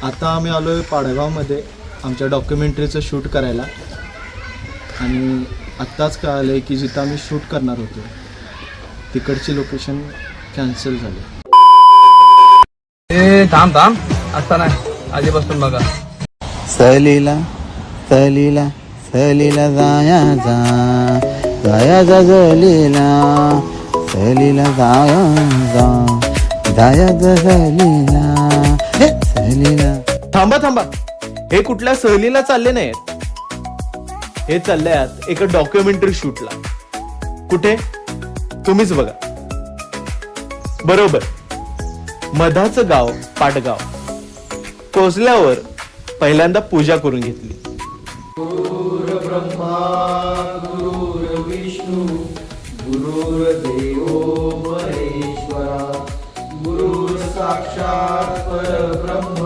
आता आम्ही आलो आहे पाडगावमध्ये आमच्या डॉक्युमेंटरीचं शूट करायला आणि आत्ताच कळालं आहे की जिथं आम्ही शूट करणार होतो तिकडची लोकेशन कॅन्सल झाली. थांब असता नाही आधीपासून बघा. सहलीला सहलीला सहलीला जाया जा सहलीला सहलीला जाया जा सहलीला. थांबा हे कुठल्या सहलीला चालले नाहीत, हे चालले आहेत एका डॉक्युमेंटरी शूटला. कुठे तुम्हीच बघा. बरोबर, मधाचं गाव पाटगाव. पोचल्यावर पहिल्यांदा पूजा करून घेतली. गुरुर ब्रह्मा गुरुर विष्णू गुरुर्देवो महेश्वरा गुरुर साक्षात परब्रह्म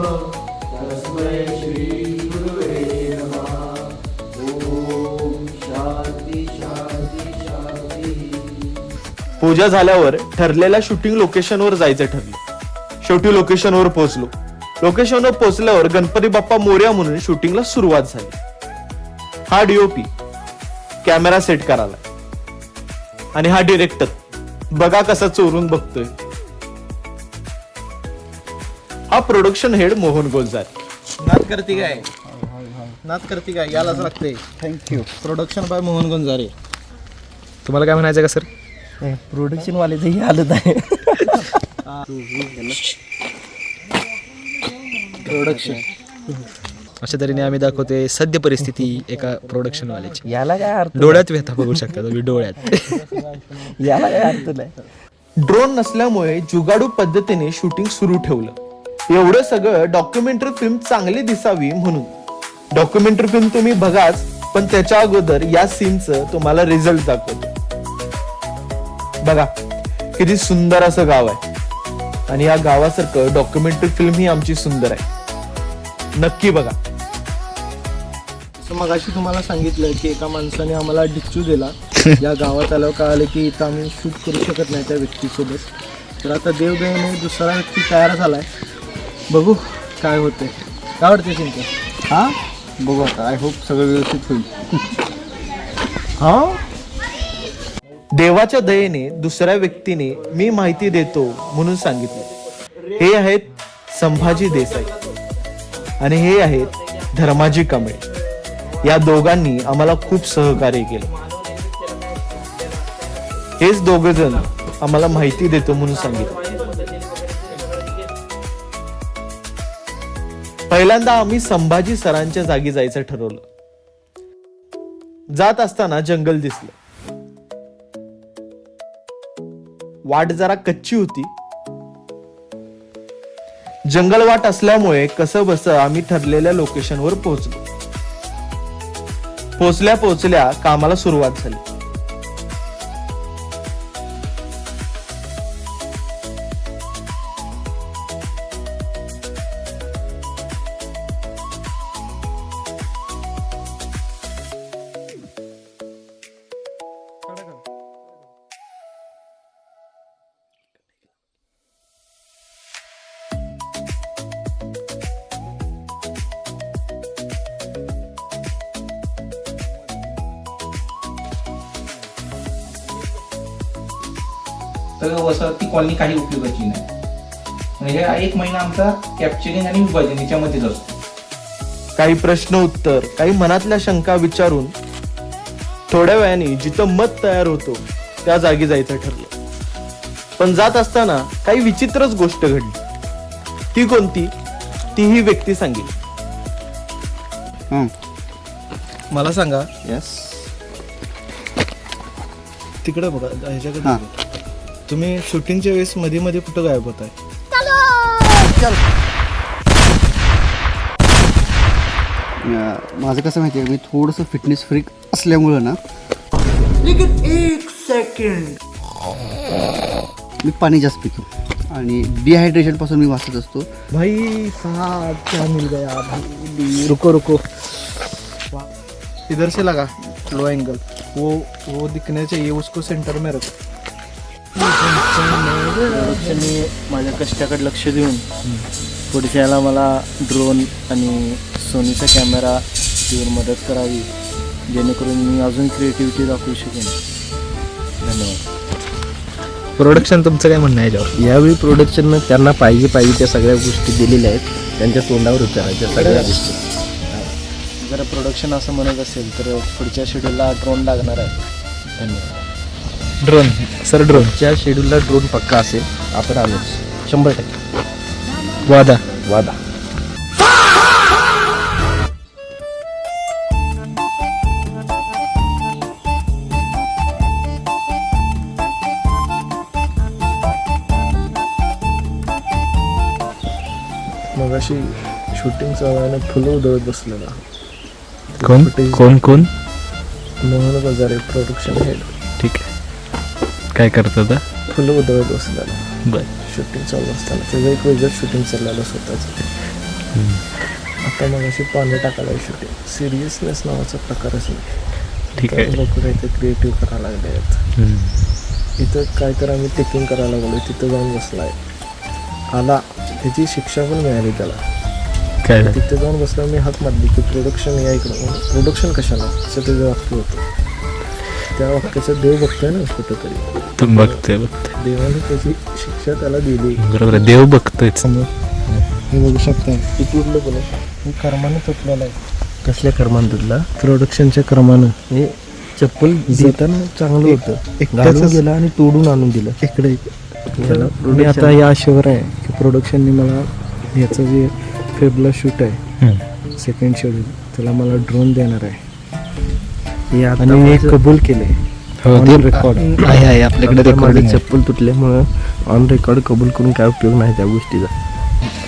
तस्मै श्री गुरुवे नमः. ओम शांती शांती शांती. पूजा झाल्यावर ठरलेल्या शूटिंग लोकेशनवर जायचं ठरलं. शेवटी लोकेशनवर पोहोचलो. लोकेशनवर पोहोचल्यावर गणपती बाप्पा मोरया म्हणून शूटिंगला सुरुवात झाली. हा डीओपी कॅमेरा सेट करायला आणि हा डिरेक्टर बघा कसा चोरून बघतोय. हा प्रोडक्शन हेड मोहन गोलजार. नाद करती काय यालाच लागते. Thank you. Production by Mohan Gonjare. तुम्हाला काय म्हणायचं का सर? प्रोडक्शन वाले आलं आहे. प्रोडक्शन अशा तऱ्हेने आम्ही दाखवते सद्य परिस्थिती एका प्रोडक्शन वाल्याची. याला काय अर्थ डोळ्यात व्यथा बघू शकता तुम्ही, डोळ्यात. याला काय अर्थ नाही. ड्रोन नसल्यामुळे जुगाडू पद्धतीने शूटिंग सुरू ठेवलं. एवढं सगळं डॉक्युमेंटरी फिल्म चांगली दिसावी म्हणून. डॉक्युमेंटरी फिल्म तुम्ही बघाच, पण त्याच्या अगोदर या सीनचं तुम्हाला रिझल्ट दाखवतो. बघा किती सुंदर असं गाव आहे आणि या गावासारखं डॉक्युमेंटरी फिल्म ही आमची सुंदर आहे. नक्की बघा. मगाशी तुम्हाला सांगितलं की एका माणसाने आम्हाला डिच्चू दिला. या गावात आल्यावर कळालं की इथं आम्ही शूट करू शकत नाही त्या व्यक्तीसोबत. तर आता देवदेवाने दुसरा व्यक्ती तयार झालाय. बघू काय होतंय. काय वाटते चिंता? हां बघू आता. आय होप सगळं व्यवस्थित होईल. हा, देवाच्या दयेने दुसऱ्या व्यक्तीने मी माहिती देतो म्हणून सांगितलं. हे आहेत संभाजी देसाई आणि हे आहेत धर्माजी कांबळे. या दोघांनी आम्हाला खूप सहकार्य केलं. हेच दोघ जण आम्हाला माहिती देतो म्हणून सांगितलं. पहिल्यांदा आम्ही संभाजी सरांच्या जागी जायचं ठरवलं. जात असताना जंगल दिसलं. वाट जरा कच्ची होती. जंगल वाट असल्यामुळे कसं बस आम्ही ठरलेल्या लोकेशनवर पोहोचलो. पोहोचल्या कामाला सुरुवात झाली. तर वसाहती कॉलनी काही उपयोगाची नाही. म्हणजे हा 1 महिना आमचा कॅप्चरिंग आणि विभाजन याच्यामध्येच असतो. काही प्रश्न उत्तर, काही मनातल्या शंका विचारून थोड्या वेळाने जिथं मत तयार होतो त्या जागी जायचं ठरलं. पण जात असताना काही विचित्रच गोष्ट घडली. ती कोणती ती ही व्यक्ती सांगेल. मला सांगा. यस. तिकडे बघा, ह्याच्याकडे हां. बघा. तुम्ही शूटिंगच्या वेळेस मध्ये मध्ये कुठं गायब होताय? माझं कसं माहिती आहे, मी थोडंसं फिटनेस फ्रीक असल्यामुळं ना मी पाणी जास्त पितो आणि डिहायड्रेशन पासून मी वाचत असतो. भाई साहब क्या मिल गया भाई. रुको इधर से लगा लो एंगल. वो दिखने चाहिए, उसको सेंटर में रख. माझ्या कष्टाकडे लक्ष देऊन पुढच्या याला मला ड्रोन आणि सोनीचा कॅमेरा देऊन मदत करावी, जेणेकरून मी अजून क्रिएटिव्हिटी दाखवू शकेन. धन्यवाद. प्रोडक्शन तुमचं काय म्हणणं आहे याच्यावर? यावेळी प्रोडक्शननं त्यांना पाहिजे त्या सगळ्या गोष्टी दिलेल्या आहेत, त्यांच्या तोंडावर विचारायच्या सगळ्या गोष्टी. जर प्रोडक्शन असं म्हणत असेल तर पुढच्या शेड्यूलला ड्रोन लागणार आहे. धन्यवाद. ड्रोन सर, ड्रोन पुढच्या शेड्यूलला ड्रोन पक्का असेल, आपण आलोच 100%. वादा. वादा. मगाशी शूटिंगचा वेळेला फुलं उधळत बसलेला कोण कोण कोण? मोहन बाजारे प्रोडक्शन हेड. ठीक आहे. काय करत होता? फुलं उधळत बसलेला बर. शूटिंग चालू असताना त्याचं एक वेगळं शूटिंग चाललेलं स्वतःच. आता मगाशी पाणी टाकायला शूटिंग. सिरियसनेस नावाचा प्रकारच नाही. ठीक आहे. लोक काहीतरी क्रिएटिव्ह करायला लागले आहेत. इथं काय तर आम्ही टेकिंग करायला लागलो, तिथं जाऊन बसलाय, आला, त्याची शिक्षा पण मिळाली त्याला. काय झालं? तिथे जाऊन बसला, मी हात मारली की प्रोडक्शन या इकडं. प्रोडक्शन कशाला असं त्याचं वाक्य होतं. त्या वाक्याचा देव बघतोय ना कुठंतरी. तुम्ही बघतोय. देवाने त्याची शिक्षा त्याला दिली. बरोबर आहे, देव बघतोय. हे बघू शकता, हे तुटलं पण हे कर्माने तुटलेलं आहे. कसल्या कर्मानं तुला? प्रोडक्शनच्या कर्मानं. हे चप्पल देताना चांगलं होतं, घालून गेला आणि तोडून आणून दिलं. इकडे मी आता या आशेवर आहे की प्रोडक्शनने मला याचं जे फेबला शूट आहे सेकंड शेड्यूल, त्याला मला ड्रोन देणार आहे. हे आता आणि मी माझं- कबूल केले हो, ते रेकॉर्ड. आहे आपल्याकडे आता माझी रेकॉर्डिंग. चप्पल तुटल्यामुळं ऑन रेकॉर्ड कबूल करून काय उपयोग नाही त्या गोष्टीचा.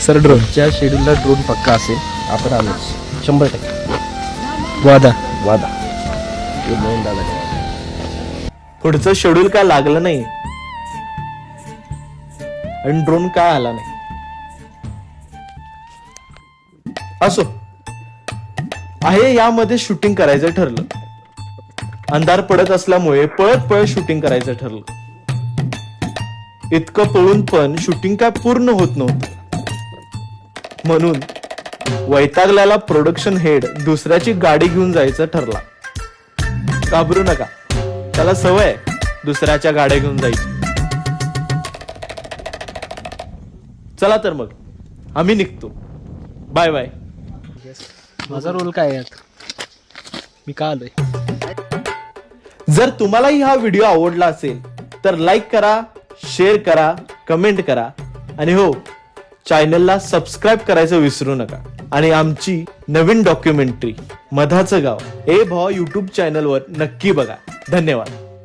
Sir, drone. पुढच्या शेड्यूलला ड्रोन पक्का असेल, आपण आलोच 100%. वादा. वादा. हे मोहन दादा. पुढचं शेड्यूल काय लागलं नाही आणि ड्रोन काय आला नाही. असो, आहे यामध्ये शूटिंग करायचं ठरलं. अंधार पडत असल्यामुळे पळत पळत शूटिंग करायचं ठरलं. इतकं पळून पण शूटिंग काय पूर्ण होत नव्हतं. म्हणून वैतागल्याला प्रोडक्शन हेड दुसऱ्याची गाडी घेऊन जायचं ठरला. घाबरू नका, त्याला सवय आहे दुसऱ्याच्या गाड्या घेऊन जायची. चला तर मग आम्ही निघतो. Bye bye. माझा रोल काय आहे यात? मी का आलोय? जर तुम्हालाही हा व्हिडिओ आवडला असेल तर लाईक करा, शेअर करा, कमेंट करा आणि हो, चॅनलला सबस्क्राईब करायचं विसरू नका. आणि आमची नवीन डॉक्युमेंटरी मधाचं गाव ए भावा YouTube चॅनलवर नक्की बघा. धन्यवाद.